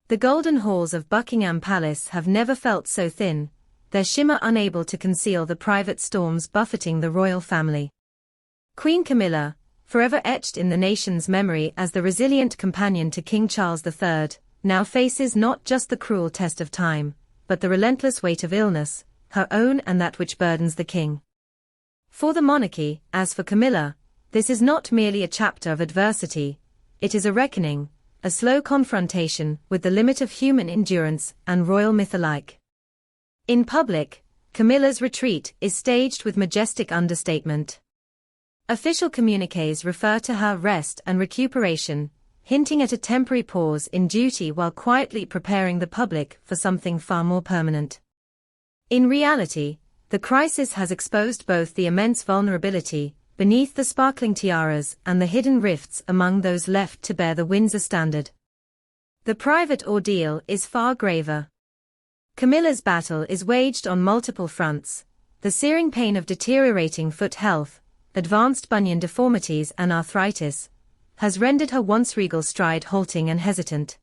The golden halls of Buckingham Palace have never felt so thin, their shimmer unable to conceal the private storms buffeting the royal family. Queen Camilla, forever etched in the nation's memory as the resilient companion to King Charles III, now faces not just the cruel test of time, but the relentless weight of illness, her own and that which burdens the king. For the monarchy, as for Camilla, this is not merely a chapter of adversity, it is a reckoning, a slow confrontation with the limit of human endurance and royal myth alike. In public, Camilla's retreat is staged with majestic understatement. Official communiques refer to her rest and recuperation, hinting at a temporary pause in duty while quietly preparing the public for something far more permanent. In reality, the crisis has exposed both the immense vulnerability beneath the sparkling tiaras and the hidden rifts among those left to bear the Windsor standard. The private ordeal is far graver. Camilla's battle is waged on multiple fronts. The searing pain of deteriorating foot health, advanced bunion deformities and arthritis, has rendered her once regal stride halting and hesitant.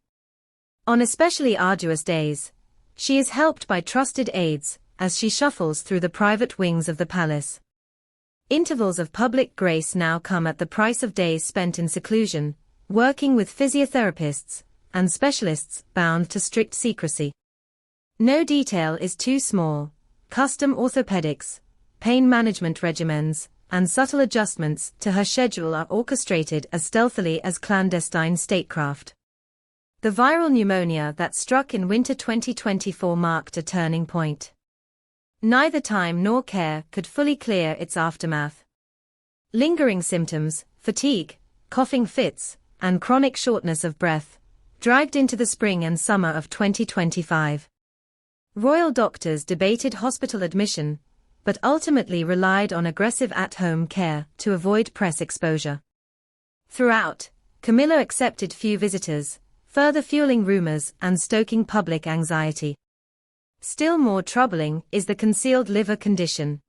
On especially arduous days, she is helped by trusted aides as she shuffles through the private wings of the palace. Intervals of public grace now come at the price of days spent in seclusion, working with physiotherapists and specialists bound to strict secrecy. No detail is too small. Custom orthopedics, pain management regimens, and subtle adjustments to her schedule are orchestrated as stealthily as clandestine statecraft. The viral pneumonia that struck in winter 2024 marked a turning point. Neither time nor care could fully clear its aftermath. Lingering symptoms, fatigue, coughing fits, and chronic shortness of breath, dragged into the spring and summer of 2025. Royal doctors debated hospital admission, but ultimately relied on aggressive at-home care to avoid press exposure. Throughout, Camilla accepted few visitors, further fueling rumors and stoking public anxiety. Still more troubling is the concealed liver condition.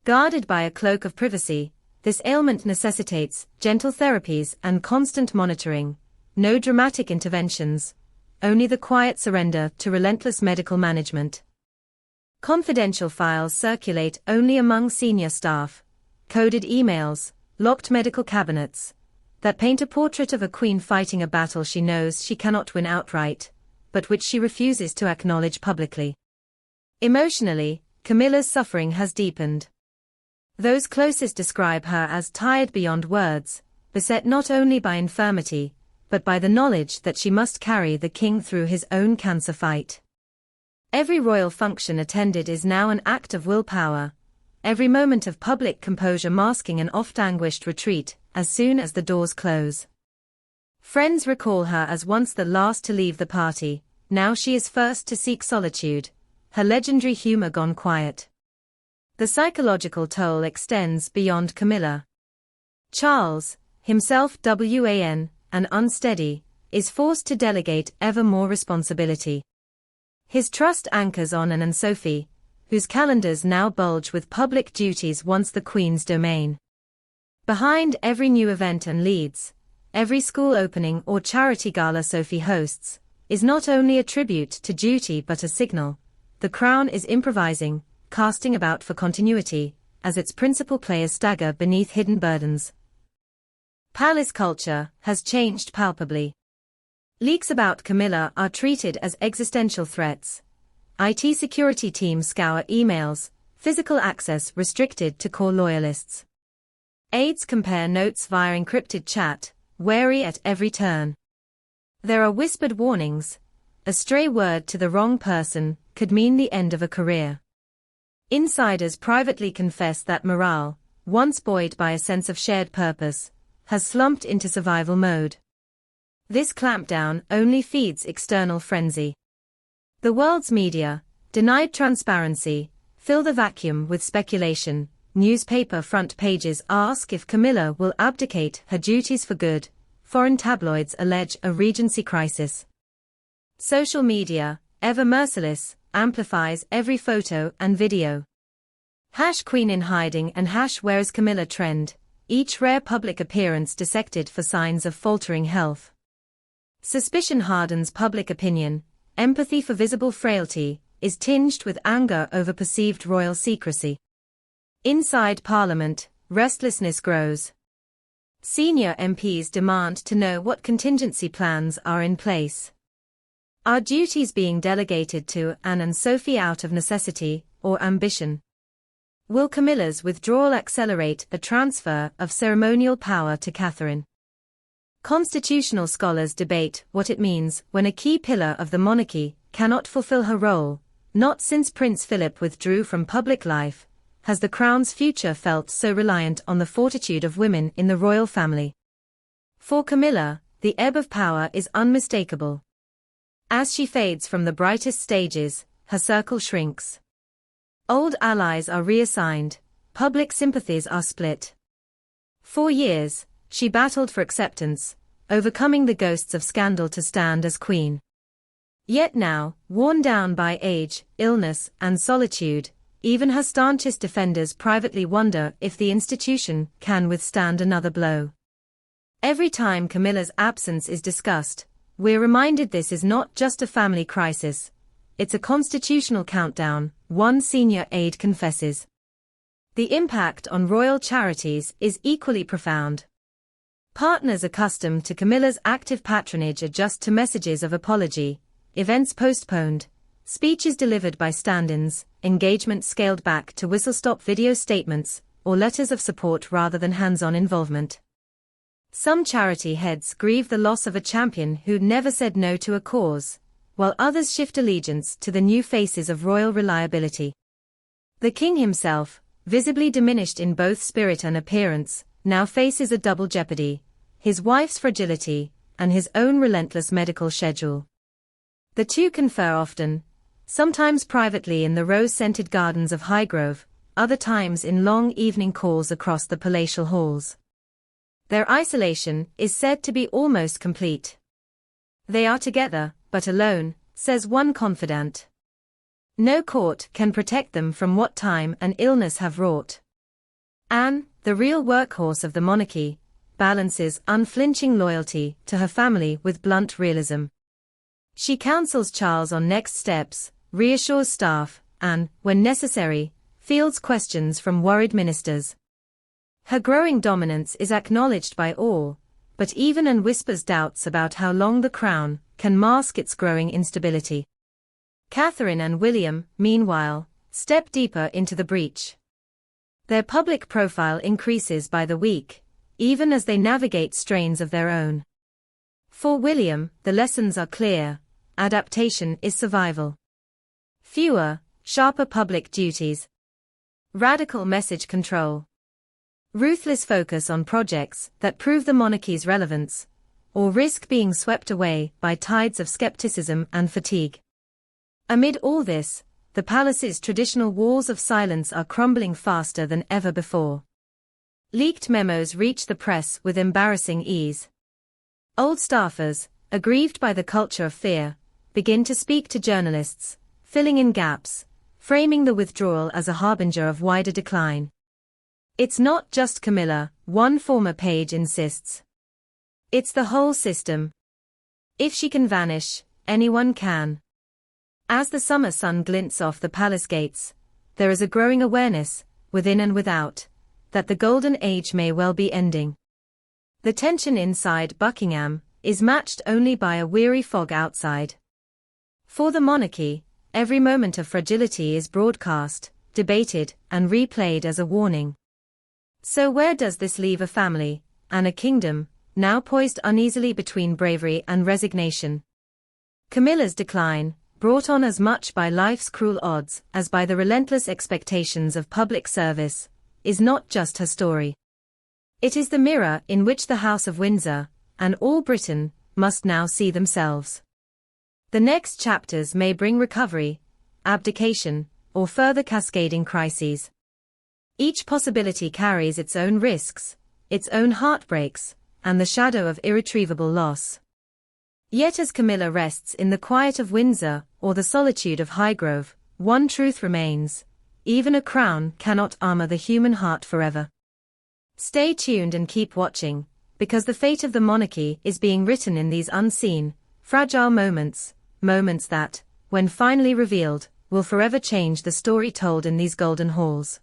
Guarded by a cloak of privacy, this ailment necessitates gentle therapies and constant monitoring, no dramatic interventions, only the quiet surrender to relentless medical management. Confidential files circulate only among senior staff, coded emails, locked medical cabinets, that paint a portrait of a queen fighting a battle she knows she cannot win outright, but which she refuses to acknowledge publicly. Emotionally, Camilla's suffering has deepened. Those closest describe her as tired beyond words, beset not only by infirmity, but by the knowledge that she must carry the king through his own cancer fight. Every royal function attended is now an act of willpower, every moment of public composure masking an oft-anguished retreat as soon as the doors close. Friends recall her as once the last to leave the party, now she is first to seek solitude, her legendary humor gone quiet. The psychological toll extends beyond Camilla. Charles, himself wan and unsteady, is forced to delegate ever more responsibility. His trust anchors on Anne and Sophie, whose calendars now bulge with public duties once the Queen's domain. Behind every new event and leads, every school opening or charity gala Sophie hosts, is not only a tribute to duty but a signal. The Crown is improvising, casting about for continuity, as its principal players stagger beneath hidden burdens. Palace culture has changed palpably. Leaks about Camilla are treated as existential threats. IT security teams scour emails, physical access restricted to core loyalists. Aides compare notes via encrypted chat, wary at every turn. There are whispered warnings. A stray word to the wrong person could mean the end of a career. Insiders privately confess that morale, once buoyed by a sense of shared purpose, has slumped into survival mode. This clampdown only feeds external frenzy. The world's media, denied transparency, fill the vacuum with speculation. Newspaper front pages ask if Camilla will abdicate her duties for good. Foreign tabloids allege a regency crisis. Social media, ever merciless, amplifies every photo and video. #Queen in hiding and #Where is Camilla trend, each rare public appearance dissected for signs of faltering health. Suspicion hardens public opinion, empathy for visible frailty is tinged with anger over perceived royal secrecy. Inside Parliament, restlessness grows. Senior MPs demand to know what contingency plans are in place. Are duties being delegated to Anne and Sophie out of necessity or ambition? Will Camilla's withdrawal accelerate a transfer of ceremonial power to Catherine? Constitutional scholars debate what it means when a key pillar of the monarchy cannot fulfill her role. Not since Prince Philip withdrew from public life has the crown's future felt so reliant on the fortitude of women in the royal family. For Camilla, the ebb of power is unmistakable. As she fades from the brightest stages, her circle shrinks. Old allies are reassigned, public sympathies are split. For years, she battled for acceptance, overcoming the ghosts of scandal to stand as queen. Yet now, worn down by age, illness, and solitude, even her staunchest defenders privately wonder if the institution can withstand another blow. Every time Camilla's absence is discussed, we're reminded this is not just a family crisis, it's a constitutional countdown, one senior aide confesses. The impact on royal charities is equally profound. Partners accustomed to Camilla's active patronage adjust to messages of apology, events postponed, speeches delivered by stand-ins, engagement scaled back to whistle-stop video statements, or letters of support rather than hands-on involvement. Some charity heads grieve the loss of a champion who never said no to a cause, while others shift allegiance to the new faces of royal reliability. The king himself, visibly diminished in both spirit and appearance, now faces a double jeopardy: his wife's fragility, and his own relentless medical schedule. The two confer often, sometimes privately in the rose-scented gardens of Highgrove, other times in long evening calls across the palatial halls. Their isolation is said to be almost complete. They are together, but alone, says one confidant. No court can protect them from what time and illness have wrought. Anne, the real workhorse of the monarchy, balances unflinching loyalty to her family with blunt realism. She counsels Charles on next steps, reassures staff, and, when necessary, fields questions from worried ministers. Her growing dominance is acknowledged by all, but even Anne whispers doubts about how long the crown can mask its growing instability. Catherine and William, meanwhile, step deeper into the breach. Their public profile increases by the week, even as they navigate strains of their own. For William, the lessons are clear: adaptation is survival. Fewer, sharper public duties. Radical message control. Ruthless focus on projects that prove the monarchy's relevance, or risk being swept away by tides of skepticism and fatigue. Amid all this, the palace's traditional walls of silence are crumbling faster than ever before. Leaked memos reach the press with embarrassing ease. Old staffers, aggrieved by the culture of fear, begin to speak to journalists, filling in gaps, framing the withdrawal as a harbinger of wider decline. It's not just Camilla, one former page insists. It's the whole system. If she can vanish, anyone can. As the summer sun glints off the palace gates, there is a growing awareness, within and without, that the golden age may well be ending. The tension inside Buckingham is matched only by a weary fog outside. For the monarchy, every moment of fragility is broadcast, debated, and replayed as a warning. So where does this leave a family, and a kingdom, now poised uneasily between bravery and resignation? Camilla's decline, brought on as much by life's cruel odds as by the relentless expectations of public service, is not just her story. It is the mirror in which the House of Windsor, and all Britain, must now see themselves. The next chapters may bring recovery, abdication, or further cascading crises. Each possibility carries its own risks, its own heartbreaks, and the shadow of irretrievable loss. Yet as Camilla rests in the quiet of Windsor or the solitude of Highgrove, one truth remains: even a crown cannot armor the human heart forever. Stay tuned and keep watching, because the fate of the monarchy is being written in these unseen, fragile moments, moments that, when finally revealed, will forever change the story told in these golden halls.